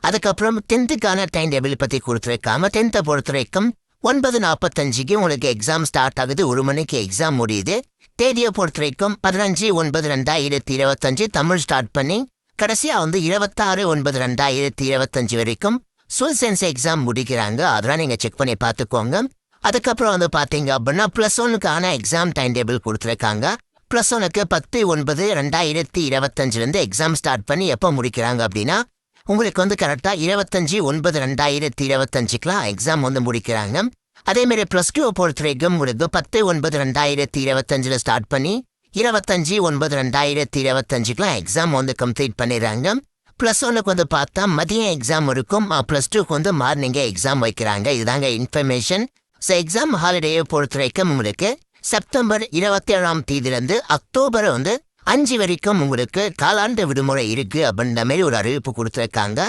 அதுக்கப்புறம் 10th time table பற்றி கொடுத்துருக்காம 10th பொறுத்த வரைக்கும் 9:45 உங்களுக்கு எக்ஸாம் ஸ்டார்ட் ஆகுது, 1 மணிக்கு எக்ஸாம் முடியுது. தேதியை பொறுத்த வரைக்கும் 15/9/2025 தமிழ் ஸ்டார்ட் பண்ணி கடைசியாக 26/9/2025 வரைக்கும் சோல் சயின்ஸ் எக்ஸாம் முடிக்கிறாங்க. அதெல்லாம் நீங்கள் செக் பண்ணி பார்த்துக்கோங்க. அதுக்கப்புறம் பார்த்தீங்க அப்படின்னா +1க்கான எக்ஸாம் டைம் டேபிள் கொடுத்துருக்காங்க. +1க்கு 10/9/2025 எக்ஸாம் ஸ்டார்ட் பண்ணி எப்போ முடிக்கிறாங்க அப்படின்னா உங்களுக்கு கரெக்டாக 25/9/2025 எக்ஸாம் முடிக்கிறாங்க. அதேமாரி +2 பொறுத்த வரைக்கும் உங்களுக்கு 10/9/2025 ஸ்டார்ட் பண்ணி 25/9/2025 எக்ஸாம் கம்ப்ளீட் பண்ணிடுறாங்க. +1க்கு பார்த்தா மதியம் எக்ஸாம் இருக்கும், +2க்கு மார்னிங்கே எக்ஸாம் வைக்கிறாங்க. இதுதாங்க இன்ஃபர்மேஷன். ஸோ எக்ஸாம் ஹாலிடேயை பொறுத்த வரைக்கும் உங்களுக்கு செப்டம்பர் 27ஆம் தேதியிலேருந்து அக்டோபர் 5 வரைக்கும் உங்களுக்கு காலாண்டு விடுமுறை இருக்கு அப்படின்ற மாதிரி ஒரு அறிவிப்பு கொடுத்துருக்காங்க.